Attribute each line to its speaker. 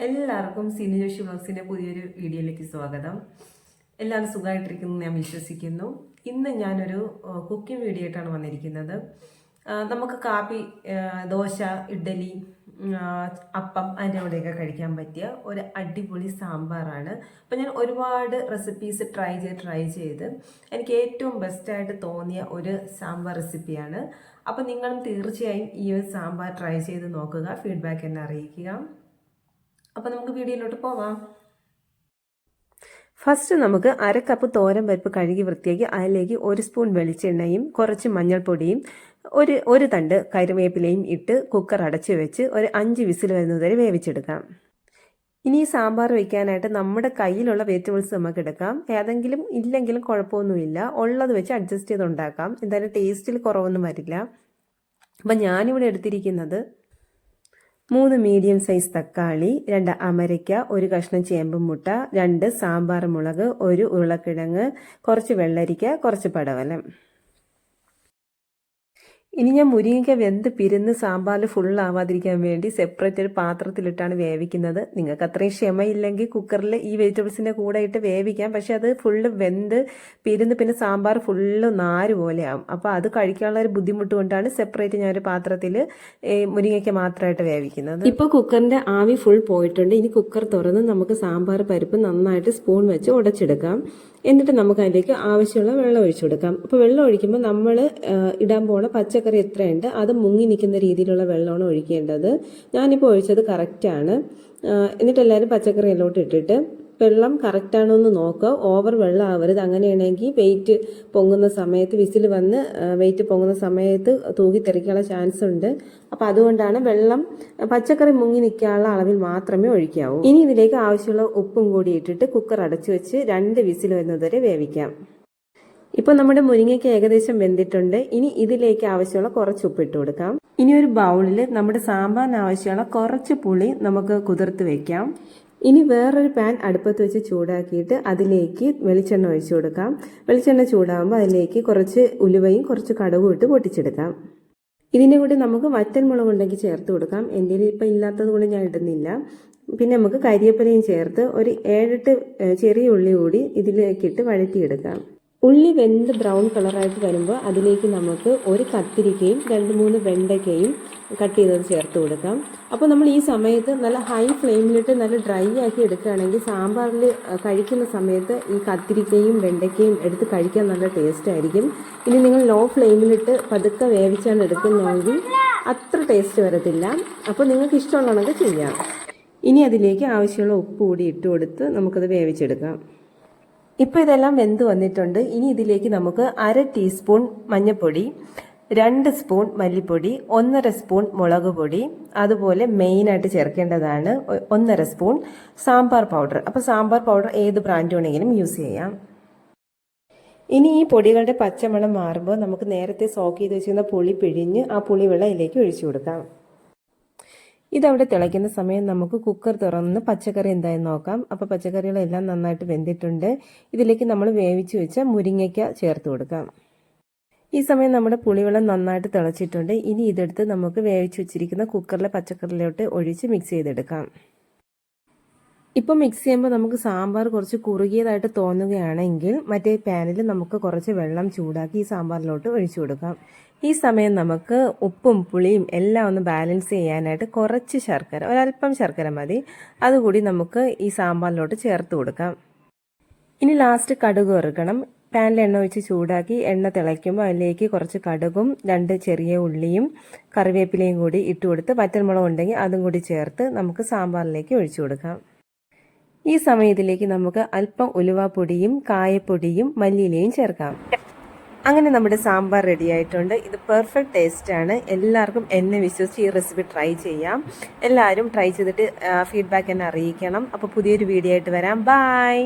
Speaker 1: എല്ലാവർക്കും സിനി ജോഷി വ്ളോഗ്സിൻ്റെ പുതിയൊരു വീഡിയോയിലേക്ക് സ്വാഗതം. എല്ലാവരും സുഖമായിട്ടിരിക്കുന്നു ഞാൻ വിശ്വസിക്കുന്നു. ഇന്ന് ഞാനൊരു കുക്കിംഗ് വീഡിയോ ആയിട്ടാണ് വന്നിരിക്കുന്നത്. നമുക്ക് കാപ്പി, ദോശ, ഇഡ്ഡലി, അപ്പം അതിൻ്റെ കൂടെയൊക്കെ കഴിക്കാൻ പറ്റിയ ഒരു അടിപൊളി സാമ്പാറാണ്. അപ്പം ഞാൻ ഒരുപാട് റെസിപ്പീസ് ട്രൈ ചെയ്ത് എനിക്ക് ഏറ്റവും ബെസ്റ്റായിട്ട് തോന്നിയ ഒരു സാമ്പാർ റെസിപ്പിയാണ്. അപ്പം നിങ്ങളും തീർച്ചയായും ഈ ഒരു സാമ്പാർ ട്രൈ ചെയ്ത് നോക്കുക, ഫീഡ്ബാക്ക് എന്നെ അറിയിക്കുക. അപ്പോൾ നമുക്ക് വീഡിയോയിലോട്ട് പോവാം. ഫസ്റ്റ് നമുക്ക് 1/2 കപ്പ് തോരൻ പരിപ്പ് കഴുകി വൃത്തിയാക്കി അതിലേക്ക് 1 സ്പൂൺ വെളിച്ചെണ്ണയും കുറച്ച് മഞ്ഞൾപ്പൊടിയും ഒരു തണ്ട് കറിവേപ്പിലയും ഇട്ട് കുക്കർ അടച്ചു വെച്ച് ഒരു 5 വിസിൽ വരുന്നതുവരെ വേവിച്ചെടുക്കാം. ഇനി ഈ സാമ്പാർ വയ്ക്കാനായിട്ട് നമ്മുടെ കയ്യിലുള്ള വെജിറ്റബിൾസ് നമുക്ക് എടുക്കാം. ഏതെങ്കിലും ഇല്ലെങ്കിലും കുഴപ്പമൊന്നുമില്ല, ഉള്ളത് വെച്ച് അഡ്ജസ്റ്റ് ചെയ്ത് ഉണ്ടാക്കാം. എന്തായാലും ടേസ്റ്റിൽ കുറവൊന്നും വരില്ല. അപ്പം ഞാനിവിടെ എടുത്തിരിക്കുന്നത് 3 മീഡിയം സൈസ് തക്കാളി, 2 അമരയ്ക്ക, 1 കഷ്ണം ചേമ്പ് മുട്ട, 2 സാമ്പാർ മുളക്, 1 ഉരുളക്കിഴങ്ങ്, കുറച്ച് വെള്ളരിക്ക, കുറച്ച് പടവലം. ഇനി ഞാൻ മുരിങ്ങയ്ക്ക വെന്ത് പിരുന്ന് സാമ്പാറിൽ ഫുള്ളാവാതിരിക്കാൻ വേണ്ടി സെപ്പറേറ്റ് ഒരു പാത്രത്തിലിട്ടാണ് വേവിക്കുന്നത്. നിങ്ങൾക്ക് അത്രയും ക്ഷമയില്ലെങ്കിൽ കുക്കറിൽ ഈ വെജിറ്റബിൾസിൻ്റെ കൂടെ ഇട്ട് വേവിക്കാം. പക്ഷെ അത് ഫുള്ള് വെന്ത് പിരുന്ന് പിന്നെ സാമ്പാർ ഫുള്ള് നാര് പോലെയാവും. അപ്പോൾ അത് കഴിക്കാനുള്ള ഒരു ബുദ്ധിമുട്ട് കൊണ്ടാണ് സെപ്പറേറ്റ് ഞാനൊരു പാത്രത്തിൽ മുരിങ്ങയ്ക്ക മാത്രമായിട്ട് വേവിക്കുന്നത്. ഇപ്പോൾ കുക്കറിൻ്റെ ആവി ഫുൾ പോയിട്ടുണ്ട്. ഇനി കുക്കർ തുറന്ന് നമുക്ക് സാമ്പാർ പരിപ്പ് നന്നായിട്ട് സ്പൂൺ വെച്ച് ഉടച്ചെടുക്കാം. എന്നിട്ട് നമുക്ക് അതിലേക്ക് ആവശ്യമുള്ള വെള്ളം ഒഴിച്ചു കൊടുക്കാം. അപ്പോൾ വെള്ളം ഒഴിക്കുമ്പോൾ നമ്മൾ ഇടാൻ പോണ പച്ചക്കറി എത്രയുണ്ട് അത് മുങ്ങി നിൽക്കുന്ന രീതിയിലുള്ള വെള്ളമാണ് ഒഴിക്കേണ്ടത്. ഞാനിപ്പോൾ ഒഴിച്ചത് കറക്റ്റാണ്. എന്നിട്ട് എല്ലാവരും പച്ചക്കറി എല്ലോട്ട് ഇട്ടിട്ട് വെള്ളം കറക്റ്റാണോ എന്ന് നോക്കുക. ഓവർ വെള്ളം ആവരുത്. അങ്ങനെയാണെങ്കിൽ വെയിറ്റ് പൊങ്ങുന്ന സമയത്ത് വിസിൽ വന്ന് വെയിറ്റ് പൊങ്ങുന്ന സമയത്ത് തൂകിത്തെറിക്കാനുള്ള ചാൻസ് ഉണ്ട്. അപ്പോൾ അതുകൊണ്ടാണ് വെള്ളം പച്ചക്കറി മുങ്ങി നിൽക്കാനുള്ള അളവിൽ മാത്രമേ ഒഴിക്കാവൂ. ഇനി ഇതിലേക്ക് ആവശ്യമുള്ള ഉപ്പും കൂടി ഇട്ടിട്ട് കുക്കർ അടച്ചു വെച്ച് 2 വിസിൽ വരുന്നതുവരെ വേവിക്കാം. ഇപ്പോൾ നമ്മുടെ മുരിങ്ങയ്ക്ക് ഏകദേശം വെന്തിട്ടുണ്ട്. ഇനി ഇതിലേക്ക് ആവശ്യമുള്ള കുറച്ച് ഉപ്പിട്ട് കൊടുക്കാം. ഇനി ഒരു ബൗളിൽ നമ്മുടെ സാമ്പാറിന് ആവശ്യമുള്ള കുറച്ച് പുളി നമുക്ക് കുതിർത്ത് വെക്കാം. ഇനി വേറൊരു പാൻ അടുപ്പത്ത് വെച്ച് ചൂടാക്കിയിട്ട് അതിലേക്ക് വെളിച്ചെണ്ണ ഒഴിച്ചു കൊടുക്കാം. വെളിച്ചെണ്ണ ചൂടാകുമ്പോൾ അതിലേക്ക് കുറച്ച് ഉലുവയും കുറച്ച് കടുകും ഇട്ട് പൊട്ടിച്ചെടുക്കാം. ഇതിൻ്റെ കൂടെ നമുക്ക് വറ്റൽമുളക് ഉണ്ടെങ്കിൽ ചേർത്ത് കൊടുക്കാം. എൻ്റെ ഇപ്പം ഇല്ലാത്തത് കൊണ്ട് ഞാൻ ഇടുന്നില്ല. പിന്നെ നമുക്ക് കരിയേപ്പിലയും ചേർത്ത് ഒരു 7-8 ചെറിയ ഉള്ളി കൂടി ഇതിലേക്കിട്ട് വഴറ്റിയെടുക്കാം. ഉള്ളി വെന്ത് ബ്രൗൺ കളറായിട്ട് വരുമ്പോൾ അതിലേക്ക് നമുക്ക് ഒരു കത്തിരിക്കയും 2-3 വെണ്ടയ്ക്കയും കട്ട് ചെയ്തത് ചേർത്ത് കൊടുക്കാം. അപ്പോൾ നമ്മൾ ഈ സമയത്ത് നല്ല ഹൈ ഫ്ലെയിമിലിട്ട് നല്ല ഡ്രൈ ആക്കി എടുക്കുകയാണെങ്കിൽ സാമ്പാറിൽ കഴിക്കുന്ന സമയത്ത് ഈ കത്തിരിക്കയും വെണ്ടയ്ക്കയും എടുത്ത് കഴിക്കാൻ നല്ല ടേസ്റ്റ് ആയിരിക്കും. ഇനി നിങ്ങൾ ലോ ഫ്ലെയിമിലിട്ട് പതുക്കെ വേവിച്ചാണ് എടുക്കുന്നതെങ്കിൽ അത്ര ടേസ്റ്റ് വരത്തില്ല. അപ്പോൾ നിങ്ങൾക്ക് ഇഷ്ടമുള്ളതൊക്കെ ചെയ്യാം. ഇനി അതിലേക്ക് ആവശ്യമുള്ള ഉപ്പ് കൂടി ഇട്ട് കൊടുത്ത് നമുക്കത് വേവിച്ചെടുക്കാം. ഇപ്പോൾ ഇതെല്ലാം വെന്ത് വന്നിട്ടുണ്ട്. ഇനി ഇതിലേക്ക് നമുക്ക് 1/2 ടീസ്പൂൺ മഞ്ഞൾപ്പൊടി, 2 സ്പൂൺ മല്ലിപ്പൊടി, 1/2 സ്പൂൺ മുളക് പൊടി, അതുപോലെ മെയിനായിട്ട് ചേർക്കേണ്ടതാണ് 1/2 സ്പൂൺ സാമ്പാർ പൗഡർ. അപ്പോൾ സാമ്പാർ പൗഡർ ഏത് ബ്രാൻഡ് വേണമെങ്കിലും യൂസ് ചെയ്യാം. ഇനി ഈ പൊടികളുടെ പച്ചമണം മാറുമ്പോൾ നമുക്ക് നേരത്തെ സോക്ക് ചെയ്ത് വെച്ചിരുന്ന പുളി പിഴിഞ്ഞ് ആ പുളിവെള്ളം ഇതിലേക്ക് ഒഴിച്ചു കൊടുക്കാം. ഇതവിടെ തിളയ്ക്കുന്ന സമയം നമുക്ക് കുക്കർ തുറന്ന് പച്ചക്കറി എന്തായെന്ന് നോക്കാം. അപ്പോൾ പച്ചക്കറികളെല്ലാം നന്നായിട്ട് വെന്തിട്ടുണ്ട്. ഇതിലേക്ക് നമ്മൾ വേവിച്ച് വെച്ച മുരിങ്ങയ്ക്ക ചേർത്ത് കൊടുക്കാം. ഈ സമയം നമ്മുടെ പുളിവെള്ളം നന്നായിട്ട് തിളച്ചിട്ടുണ്ട്. ഇനി ഇതെടുത്ത് നമുക്ക് വേവിച്ച് വെച്ചിരിക്കുന്ന കുക്കറിലെ പച്ചക്കറിയിലോട്ട് ഒഴിച്ച് മിക്സ് ചെയ്തെടുക്കാം. ഇപ്പോൾ മിക്സ് ചെയ്യുമ്പോൾ നമുക്ക് സാമ്പാർ കുറച്ച് കുറുകിയതായിട്ട് തോന്നുകയാണെങ്കിൽ മറ്റേ പാനിൽ നമുക്ക് കുറച്ച് വെള്ളം ചൂടാക്കി ഈ സാമ്പാറിലോട്ട് ഒഴിച്ചു കൊടുക്കാം. ഈ സമയം നമുക്ക് ഉപ്പും പുളിയും എല്ലാം ഒന്ന് ബാലൻസ് ചെയ്യാനായിട്ട് കുറച്ച് ശർക്കര, ഒരല്പം ശർക്കര മതി, അതുകൂടി നമുക്ക് ഈ സാമ്പാറിലോട്ട് ചേർത്ത് കൊടുക്കാം. ഇനി ലാസ്റ്റ് കടുക് വറുക്കണം. പാനിൽ എണ്ണ ഒഴിച്ച് ചൂടാക്കി എണ്ണ തിളയ്ക്കുമ്പോൾ അതിലേക്ക് കുറച്ച് കടുകും 2 ചെറിയ ഉള്ളിയും കറിവേപ്പിലയും കൂടി ഇട്ട് കൊടുത്ത് വറ്റൽമുളക് ഉണ്ടെങ്കിൽ അതും കൂടി ചേർത്ത് നമുക്ക് സാമ്പാറിലേക്ക് ഒഴിച്ചു കൊടുക്കാം. ഈ സമയം ഇതിലേക്ക് നമുക്ക് അല്പം ഉലുവാപ്പൊടിയും കായപ്പൊടിയും മല്ലിയിലയും ചേർക്കാം. അങ്ങനെ നമ്മുടെ സാമ്പാർ റെഡി ആയിട്ടുണ്ട്. ഇത് പെർഫെക്റ്റ് ടേസ്റ്റാണ്. എല്ലാവർക്കും എന്നെ വിശ്വസിച്ച് ഈ റെസിപ്പി ട്രൈ ചെയ്യാം. എല്ലാവരും ട്രൈ ചെയ്തിട്ട് ഫീഡ്ബാക്ക് എന്നെ അറിയിക്കണം. അപ്പോൾ പുതിയൊരു വീഡിയോ ആയിട്ട് വരാം. ബൈ.